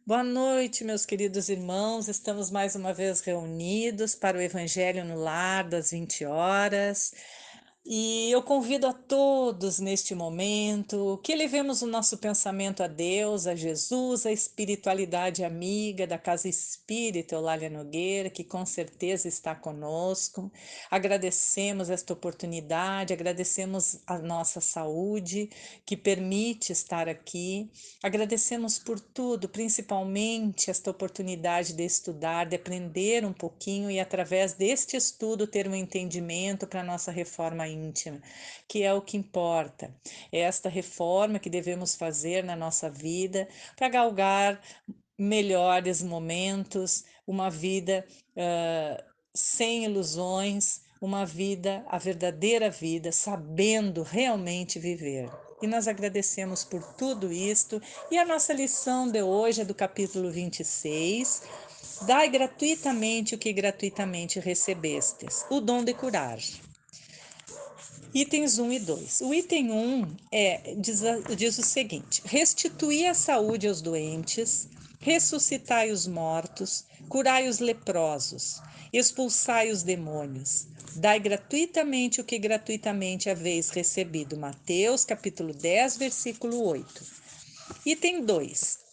Boa noite, meus queridos irmãos. Estamos mais uma vez reunidos para o Evangelho no Lar das 20 horas. E eu convido a todos neste momento que levemos o nosso pensamento a Deus, a Jesus, a espiritualidade amiga da Casa Espírita Eulália Nogueira, que com certeza está conosco. Agradecemos esta oportunidade, agradecemos a nossa saúde que permite estar aqui. Agradecemos por tudo, principalmente esta oportunidade de estudar, de aprender um pouquinho e, através deste estudo, ter um entendimento para a nossa reforma íntima, que é o que importa. É esta reforma que devemos fazer na nossa vida para galgar melhores momentos, uma vida sem ilusões, uma vida, a verdadeira vida, sabendo realmente viver. E nós agradecemos por tudo isto. E a nossa lição de hoje é do capítulo 26. Dai gratuitamente o que gratuitamente recebestes, o dom de curar. Itens 1 e 2. O item 1 diz o seguinte: restituí a saúde aos doentes, ressuscitai os mortos, curai os leprosos, expulsai os demônios. Dai gratuitamente o que gratuitamente haveis recebido. Mateus, capítulo 10, versículo 8. Item 2.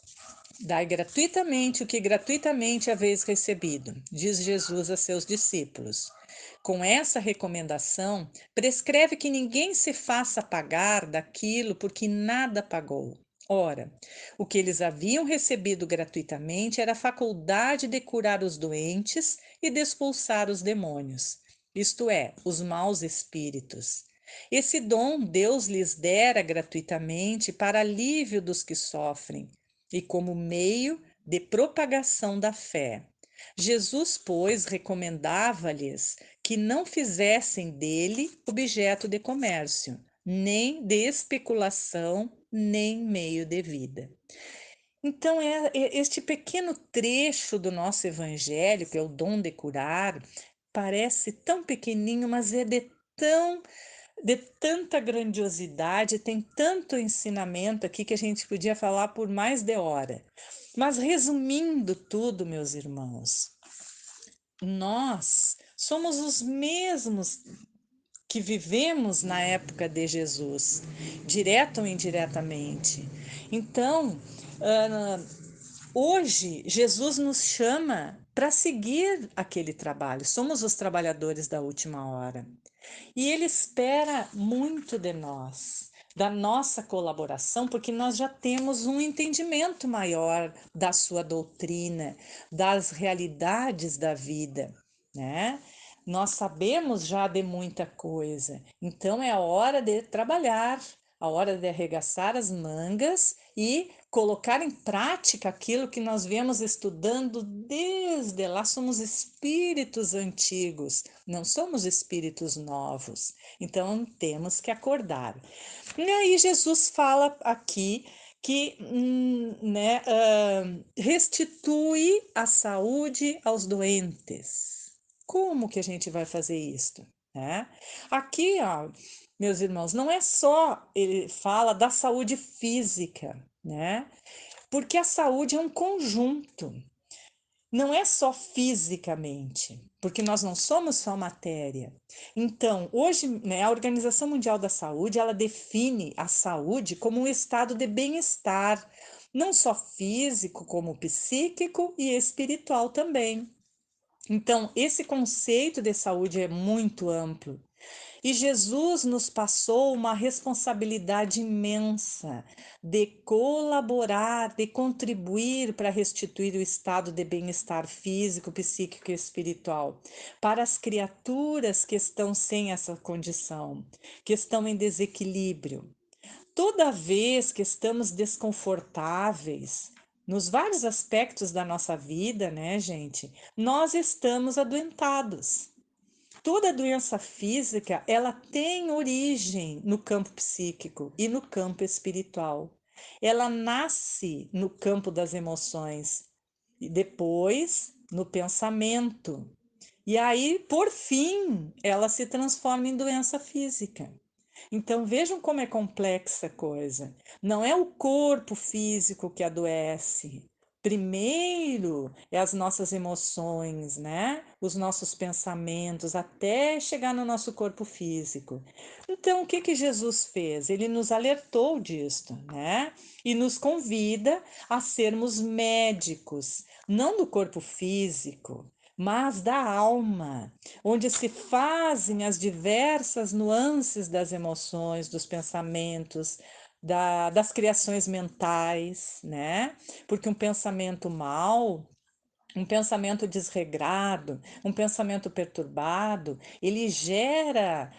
Dai gratuitamente o que gratuitamente haveis recebido, diz Jesus a seus discípulos. Com essa recomendação, prescreve que ninguém se faça pagar daquilo por que nada pagou. Ora, o que eles haviam recebido gratuitamente era a faculdade de curar os doentes e de expulsar os demônios, isto é, os maus espíritos. Esse dom Deus lhes dera gratuitamente para alívio dos que sofrem e como meio de propagação da fé. Jesus, pois, recomendava-lhes que não fizessem dele objeto de comércio, nem de especulação, nem meio de vida. Então, este pequeno trecho do nosso evangelho, que é o dom de curar, parece tão pequenininho, mas é de tanta grandiosidade, tem tanto ensinamento aqui que a gente podia falar por mais de hora. Mas resumindo tudo, meus irmãos, nós somos os mesmos que vivemos na época de Jesus, direto ou indiretamente. Então, hoje, Jesus nos chama para seguir aquele trabalho. Somos os trabalhadores da última hora. E ele espera muito de nós, da nossa colaboração, porque nós já temos um entendimento maior da sua doutrina, das realidades da vida, né? Nós sabemos já de muita coisa, então é a hora de trabalhar, a hora de arregaçar as mangas e colocar em prática aquilo que nós viemos estudando desde lá. Somos espíritos antigos, não somos espíritos novos. Então temos que acordar. E aí Jesus fala aqui que restitui a saúde aos doentes. Como que a gente vai fazer isto? Né? Aqui, ó, meus irmãos, não é só ele fala da saúde física, né? Porque a saúde é um conjunto, não é só fisicamente, porque nós não somos só matéria. Então, hoje, né, a Organização Mundial da Saúde, ela define a saúde como um estado de bem-estar, não só físico, como psíquico e espiritual também. Então, esse conceito de saúde é muito amplo. E Jesus nos passou uma responsabilidade imensa de colaborar, de contribuir para restituir o estado de bem-estar físico, psíquico e espiritual para as criaturas que estão sem essa condição, que estão em desequilíbrio. Toda vez que estamos desconfortáveis, nos vários aspectos da nossa vida, né, gente, nós estamos adoentados. Toda doença física, ela tem origem no campo psíquico e no campo espiritual. Ela nasce no campo das emoções e depois no pensamento. E aí, por fim, ela se transforma em doença física. Então vejam como é complexa a coisa. Não é o corpo físico que adoece, Primeiro é as nossas emoções, né? Os nossos pensamentos, até chegar no nosso corpo físico. Então, o que que Jesus fez? Ele nos alertou disto, né? E nos convida a sermos médicos, não do corpo físico, mas da alma, onde se fazem as diversas nuances das emoções, dos pensamentos, das criações mentais, né? Porque um pensamento mau, um pensamento desregrado, um pensamento perturbado, ele gera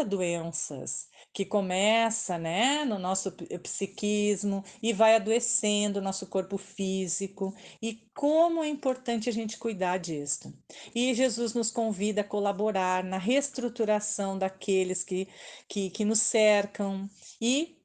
doenças que começa, né, no nosso psiquismo e vai adoecendo o nosso corpo físico. E como é importante a gente cuidar disso. E Jesus nos convida a colaborar na reestruturação daqueles que nos cercam e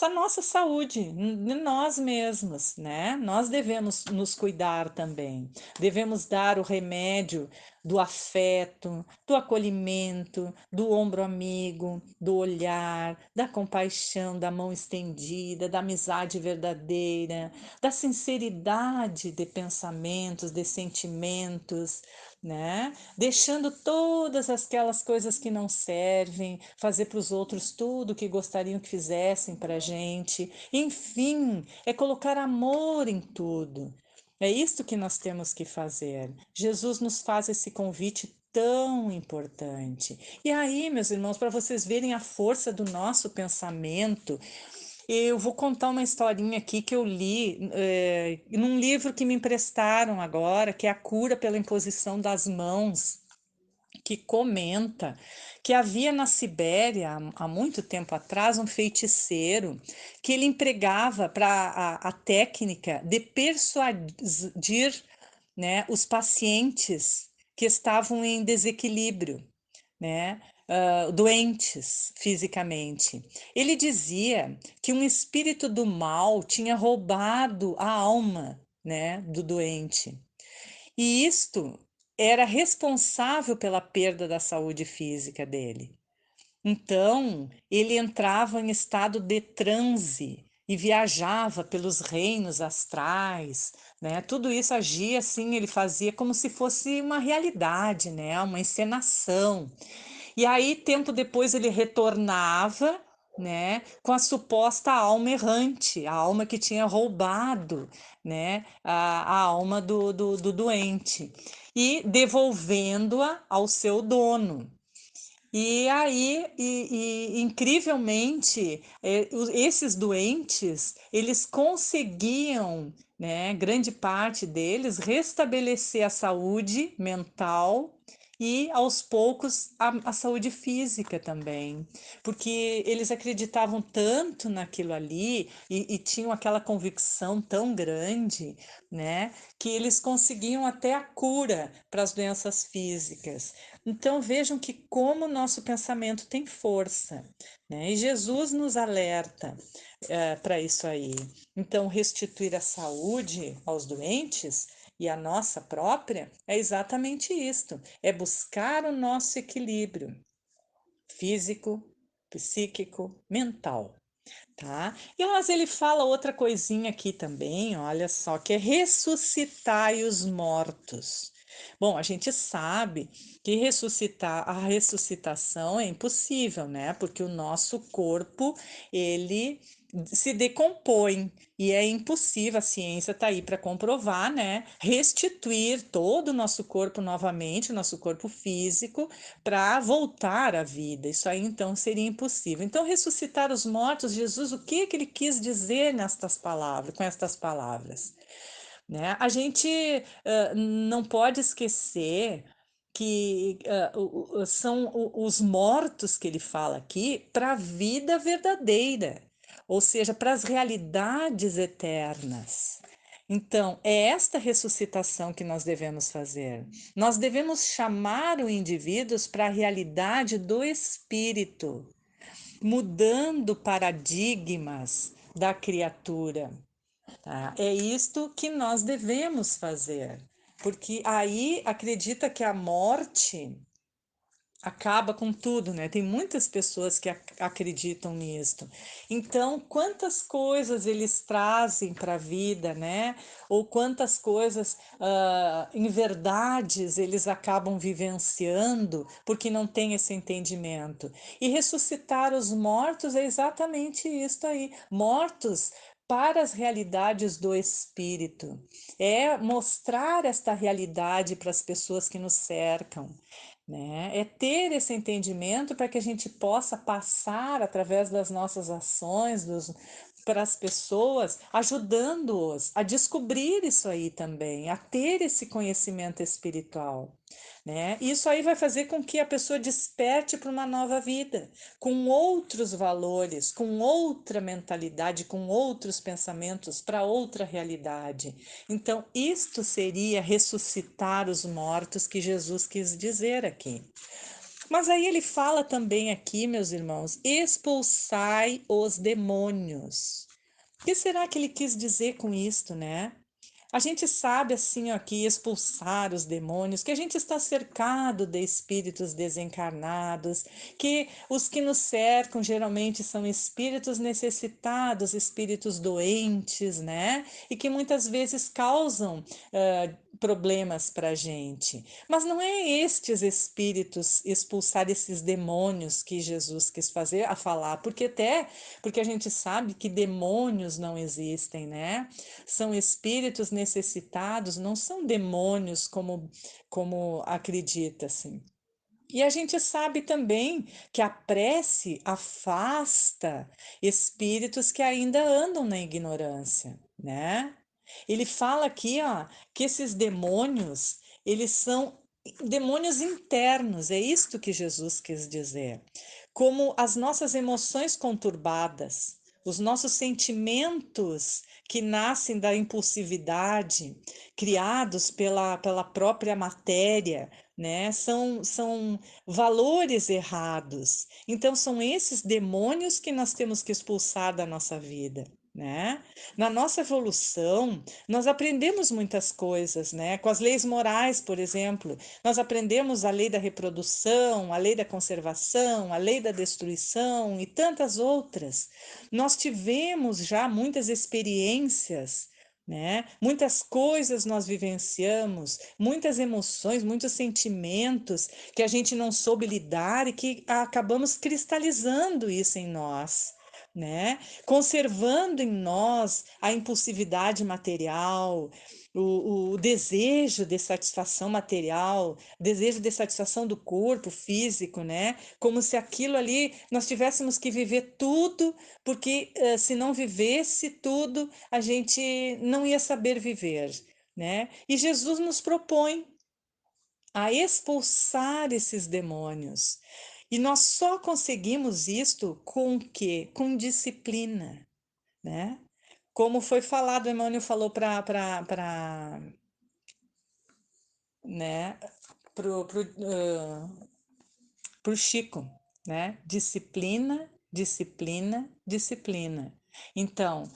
a nossa saúde, de nós mesmos, né? Nós devemos nos cuidar também. Devemos dar o remédio do afeto, do acolhimento, do ombro amigo, do olhar, da compaixão, da mão estendida, da amizade verdadeira, da sinceridade de pensamentos, de sentimentos, né? Deixando todas aquelas coisas que não servem, fazer para os outros tudo o que gostariam que fizessem para a gente. Enfim, é colocar amor em tudo. É isto que nós temos que fazer. Jesus nos faz esse convite tão importante. E aí, meus irmãos, para vocês verem a força do nosso pensamento, eu vou contar uma historinha aqui que eu li num livro que me emprestaram agora, que é A Cura pela Imposição das Mãos, que comenta que havia na Sibéria, há muito tempo atrás, um feiticeiro que ele empregava para a técnica de persuadir, né, os pacientes que estavam em desequilíbrio, né, doentes fisicamente. Ele dizia que um espírito do mal tinha roubado a alma, né, do doente. E isto era responsável pela perda da saúde física dele. Então, ele entrava em estado de transe e viajava pelos reinos astrais, né? Tudo isso agia assim, ele fazia como se fosse uma realidade, né? Uma encenação. E aí, tempo depois, ele retornava, né, com a suposta alma errante, a alma que tinha roubado, né, a alma do doente, e devolvendo-a ao seu dono. E aí, incrivelmente, esses doentes, eles conseguiam, né, grande parte deles, restabelecer a saúde mental e, aos poucos, a saúde física também, porque eles acreditavam tanto naquilo ali e tinham aquela convicção tão grande, né, que eles conseguiam até a cura para as doenças físicas. Então vejam que como o nosso pensamento tem força, né? E Jesus nos alerta para isso aí. Então, restituir a saúde aos doentes e a nossa própria é exatamente isto: é buscar o nosso equilíbrio físico, psíquico, mental. Tá? Mas ele fala outra coisinha aqui também, olha só, que é ressuscitar os mortos. Bom, a gente sabe que a ressuscitação é impossível, né? Porque o nosso corpo, ele se decompõe e é impossível, a ciência está aí para comprovar, né? Restituir todo o nosso corpo novamente, o nosso corpo físico, para voltar à vida. Isso aí então seria impossível. Então, ressuscitar os mortos, Jesus, o que que ele quis dizer nestas palavras, com estas palavras? Né? A gente não pode esquecer que são os mortos que ele fala aqui para a vida verdadeira, ou seja, para as realidades eternas. Então, é esta ressuscitação que nós devemos fazer. Nós devemos chamar o indivíduo para a realidade do espírito, mudando paradigmas da criatura. Tá? É isto que nós devemos fazer, porque aí acredita que a morte acaba com tudo, né? Tem muitas pessoas que acreditam nisto. Então, quantas coisas eles trazem para a vida, né? Ou quantas coisas, em verdades, eles acabam vivenciando porque não tem esse entendimento. E ressuscitar os mortos é exatamente isso aí. Mortos para as realidades do espírito. É mostrar esta realidade para as pessoas que nos cercam, né? É ter esse entendimento para que a gente possa passar através das nossas ações para as pessoas, ajudando-os a descobrir isso aí também, a ter esse conhecimento espiritual, né? Isso aí vai fazer com que a pessoa desperte para uma nova vida, com outros valores, com outra mentalidade, com outros pensamentos, para outra realidade. Então, isto seria ressuscitar os mortos que Jesus quis dizer aqui. Mas aí ele fala também aqui, meus irmãos, expulsai os demônios. O que será que ele quis dizer com isto, né? A gente sabe assim aqui expulsar os demônios, que a gente está cercado de espíritos desencarnados, que os que nos cercam geralmente são espíritos necessitados, espíritos doentes, né? E que muitas vezes causam problemas para a gente. Mas não é estes espíritos expulsar esses demônios que Jesus quis fazer a falar, porque a gente sabe que demônios não existem, né? São espíritos necessitados, não são demônios como acredita assim. E a gente sabe também que a prece afasta espíritos que ainda andam na ignorância, né? Ele fala aqui, ó, que esses demônios, eles são demônios internos, é isto que Jesus quis dizer. Como as nossas emoções conturbadas, os nossos sentimentos que nascem da impulsividade, criados pela própria matéria, né? São valores errados. Então, são esses demônios que nós temos que expulsar da nossa vida. Né? Na nossa evolução, nós aprendemos muitas coisas, né? Com as leis morais, por exemplo, nós aprendemos a lei da reprodução, a lei da conservação, a lei da destruição e tantas outras. Nós tivemos já muitas experiências, né? Muitas coisas nós vivenciamos, muitas emoções, muitos sentimentos que a gente não soube lidar e que acabamos cristalizando isso em nós, né? Conservando em nós a impulsividade material, o desejo de satisfação material, desejo de satisfação do corpo físico, né? Como se aquilo ali nós tivéssemos que viver tudo, porque se não vivesse tudo, a gente não ia saber viver, né? E Jesus nos propõe a expulsar esses demônios. E nós só conseguimos isto com o quê? Com disciplina, né? Como foi falado, Emmanuel falou né, pro Chico, né? Disciplina, disciplina, disciplina. Então,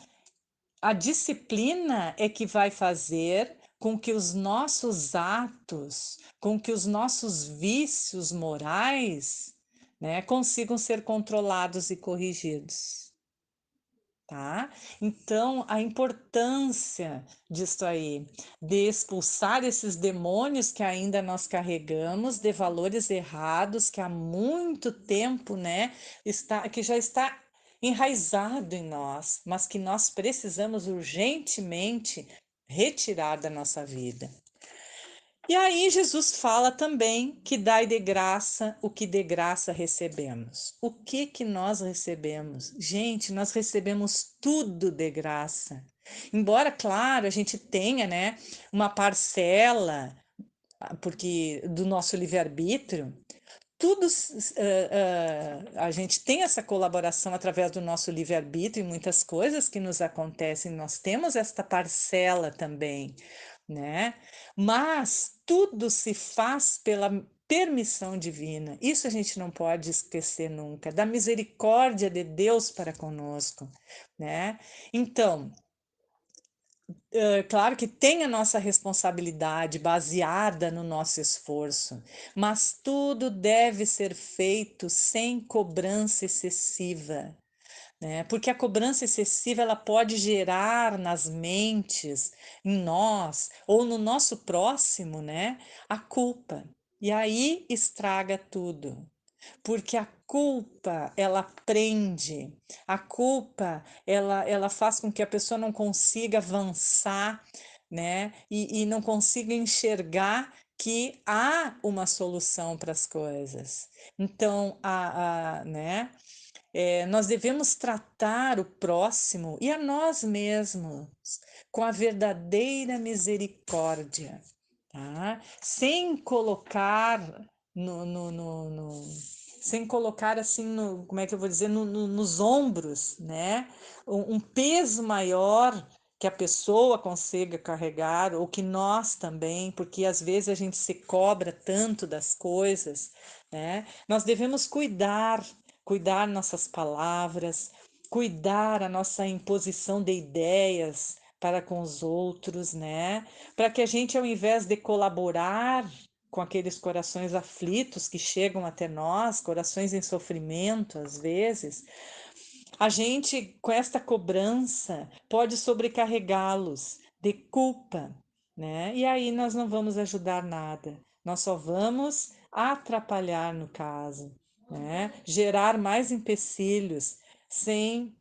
a disciplina é que vai fazer com que os nossos atos, com que os nossos vícios morais, né, consigam ser controlados e corrigidos. Tá? Então, a importância disso aí, de expulsar esses demônios que ainda nós carregamos, de valores errados que há muito tempo, né, que já está enraizado em nós, mas que nós precisamos urgentemente retirar da nossa vida. E aí Jesus fala também que dai de graça o que de graça recebemos. O que que nós recebemos? Gente, nós recebemos tudo de graça. Embora, claro, a gente tenha, né, uma parcela, porque do nosso livre-arbítrio, tudo a gente tem essa colaboração através do nosso livre-arbítrio e muitas coisas que nos acontecem, nós temos esta parcela também, né? Mas tudo se faz pela permissão divina. Isso a gente não pode esquecer nunca, da misericórdia de Deus para conosco, né? Então, Claro que tem a nossa responsabilidade baseada no nosso esforço, mas tudo deve ser feito sem cobrança excessiva, né? Porque a cobrança excessiva ela pode gerar nas mentes, em nós ou no nosso próximo, né, a culpa. E aí estraga tudo. Porque a culpa, ela prende, a culpa, ela faz com que a pessoa não consiga avançar, né? E não consiga enxergar que há uma solução para as coisas. Então, né? Nós devemos tratar o próximo e a nós mesmos com a verdadeira misericórdia, tá? Sem colocar sem colocar assim como é que eu vou dizer, nos ombros, né? Um peso maior que a pessoa consiga carregar, ou que nós também, porque às vezes a gente se cobra tanto das coisas, né? Nós devemos cuidar nossas palavras, cuidar a nossa imposição de ideias para com os outros, né? Para que a gente, ao invés de colaborar com aqueles corações aflitos que chegam até nós, corações em sofrimento, às vezes, a gente, com esta cobrança, pode sobrecarregá-los de culpa, né? E aí nós não vamos ajudar nada, nós só vamos atrapalhar no caso, né? Gerar mais empecilhos sem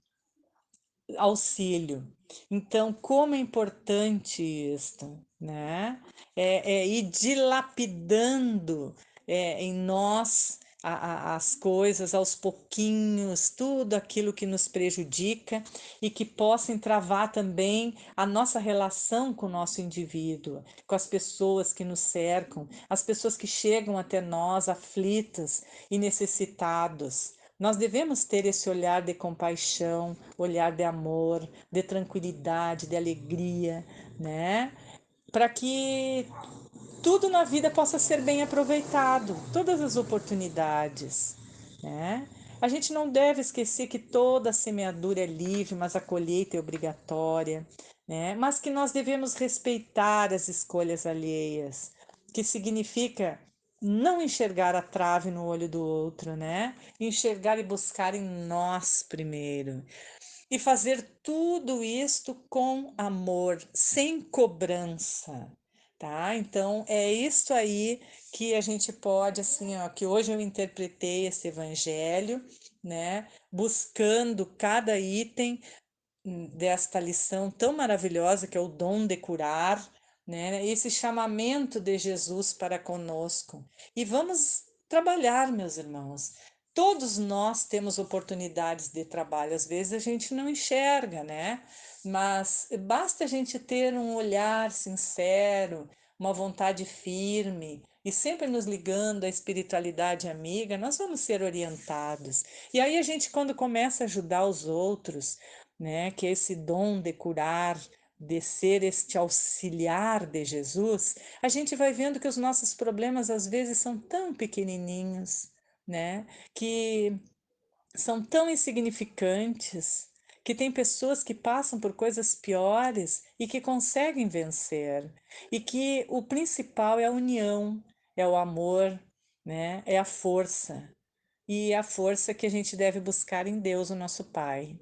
auxílio. Então, como é importante isto, né? É ir dilapidando em nós as coisas aos pouquinhos, tudo aquilo que nos prejudica e que possa entravar também a nossa relação com o nosso indivíduo, com as pessoas que nos cercam, as pessoas que chegam até nós aflitas e necessitados. Nós devemos ter esse olhar de compaixão, olhar de amor, de tranquilidade, de alegria, né? Para que tudo na vida possa ser bem aproveitado, todas as oportunidades, né? A gente não deve esquecer que toda semeadura é livre, mas a colheita é obrigatória, né? Mas que nós devemos respeitar as escolhas alheias, que significa não enxergar a trave no olho do outro, né? Enxergar e buscar em nós primeiro. E fazer tudo isto com amor, sem cobrança, tá? Então é isso aí que a gente pode, assim, ó, que hoje eu interpretei esse evangelho, né? Buscando cada item desta lição tão maravilhosa que é o dom de curar, né? Esse chamamento de Jesus para conosco. E vamos trabalhar, meus irmãos. Todos nós temos oportunidades de trabalho, às vezes a gente não enxerga, né? Mas basta a gente ter um olhar sincero, uma vontade firme e sempre nos ligando à espiritualidade amiga, nós vamos ser orientados. E aí a gente, quando começa a ajudar os outros, né, que é esse dom de curar, de ser este auxiliar de Jesus, a gente vai vendo que os nossos problemas às vezes são tão pequenininhos, né, que são tão insignificantes, que tem pessoas que passam por coisas piores e que conseguem vencer, e que o principal é a união, é o amor, né, é a força. E a força que a gente deve buscar em Deus, o nosso Pai.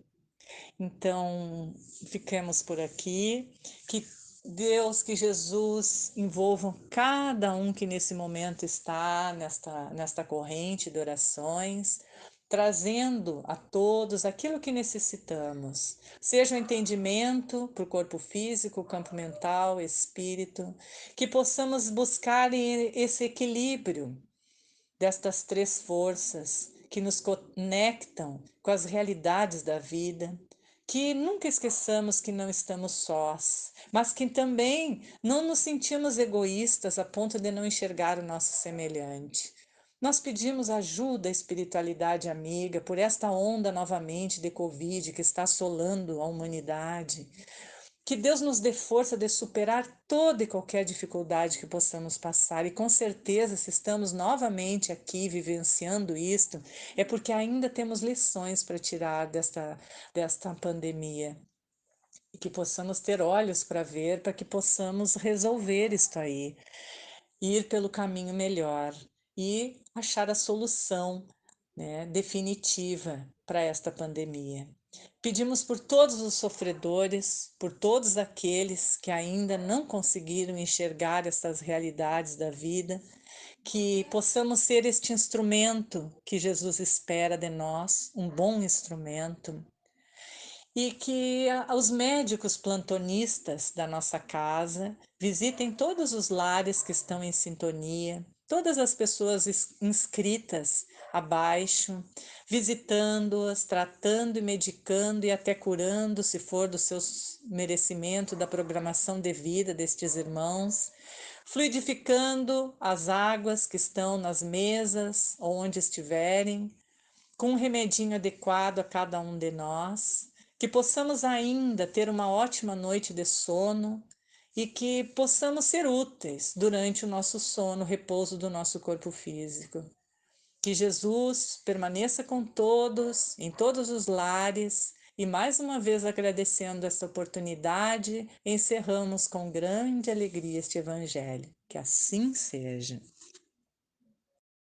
Então, fiquemos por aqui. Que Deus, que Jesus envolvam cada um que nesse momento está nesta corrente de orações, trazendo a todos aquilo que necessitamos, seja o entendimento para o corpo físico, campo mental, espírito, que possamos buscar esse equilíbrio destas três forças que nos conectam com as realidades da vida, que nunca esqueçamos que não estamos sós, mas que também não nos sentimos egoístas a ponto de não enxergar o nosso semelhante. Nós pedimos ajuda à espiritualidade amiga por esta onda novamente de Covid que está assolando a humanidade. Que Deus nos dê força de superar toda e qualquer dificuldade que possamos passar. E com certeza, se estamos novamente aqui vivenciando isto, é porque ainda temos lições para tirar desta pandemia. que possamos ter olhos para ver, para que possamos resolver isto aí, ir pelo caminho melhor e achar a solução, né, definitiva para esta pandemia. Pedimos por todos os sofredores, por todos aqueles que ainda não conseguiram enxergar essas realidades da vida, que possamos ser este instrumento que Jesus espera de nós, um bom instrumento, e que os médicos plantonistas da nossa casa visitem todos os lares que estão em sintonia, todas as pessoas inscritas abaixo, visitando-as, tratando e medicando e até curando, se for do seu merecimento, da programação devida destes irmãos, fluidificando as águas que estão nas mesas, onde estiverem, com um remedinho adequado a cada um de nós, que possamos ainda ter uma ótima noite de sono e que possamos ser úteis durante o nosso sono, o repouso do nosso corpo físico. Que Jesus permaneça com todos, em todos os lares, e mais uma vez agradecendo esta oportunidade, encerramos com grande alegria este evangelho. Que assim seja.